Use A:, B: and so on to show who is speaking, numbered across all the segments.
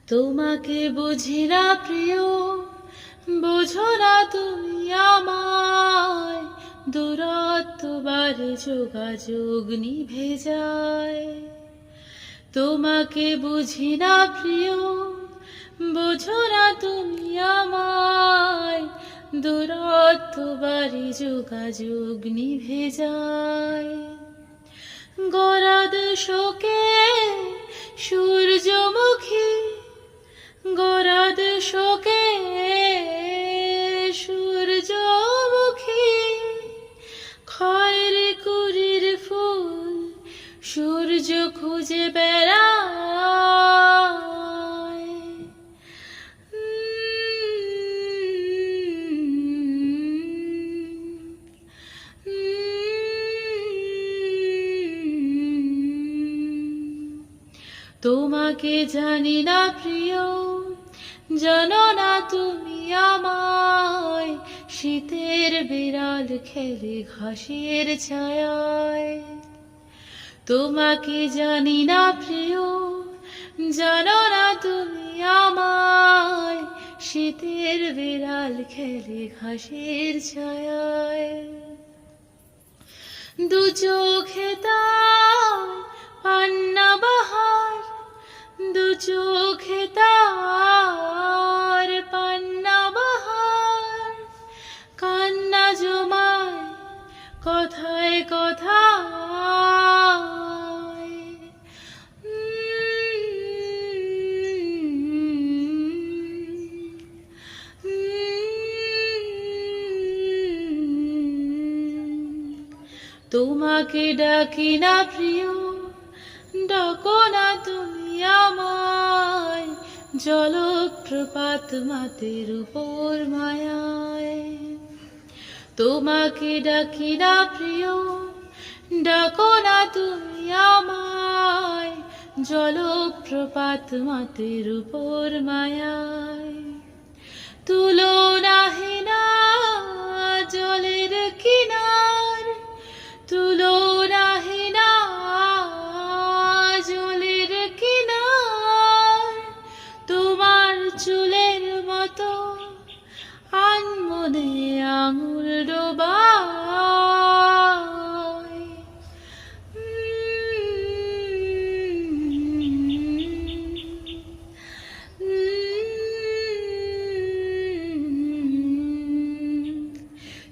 A: তোমাকে বুঝি না প্রিয়, বোঝো না তুমি আমায়। দূরত্ব বাড়ে, যোগাযোগ নিভে যায়। তোমাকে বুঝি না প্রিয়, বোঝো না তুমি আমায়। দূরত্ব বাড়ে, যোগাযোগ নিভে যায়। গরাদ শোকে সূর্যমুখী, গরাদ শোকে সূর্যমুখী। খয়েরি কুড়ির ফুল সূর্য খুঁজে বেড়ায়। তোমাকে জানি না প্রিয়, জানো না তুমি আমায়। শীতের বিড়াল খেলে ঘাসের ছায়ায়। তোমাকে জানি না প্রিয়, জানো না তুমি আমায়। শীতের বিড়াল খেলে ঘাসের ছায়ায়। দু চোখে তার পান্না বাহার, দু চোখে তার পান্না বাহার। কান্না জমায় কথায় কথায়। তোমাকে ডাকি না প্রিয়, ডাকো না তুমি আমায়। জলপ্রপাত মাতের উপর মায়ায়। তোমাকে ডাকি না প্রিয়, ডাকো না তুমি আমায়। জলপ্রপাত মাতের উপর মায়ায়। তুলনাহীনা জলের কিনার, তুলনাহীনা জলের কিনার। তোমার চুলের মতো আনমনে আঙুল ডোবায়।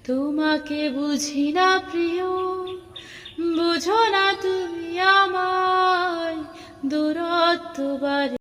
A: তোমাকে বুঝি না প্রিয়, বুঝো না তুমি আমায়। দূরত্ব বাড়ে।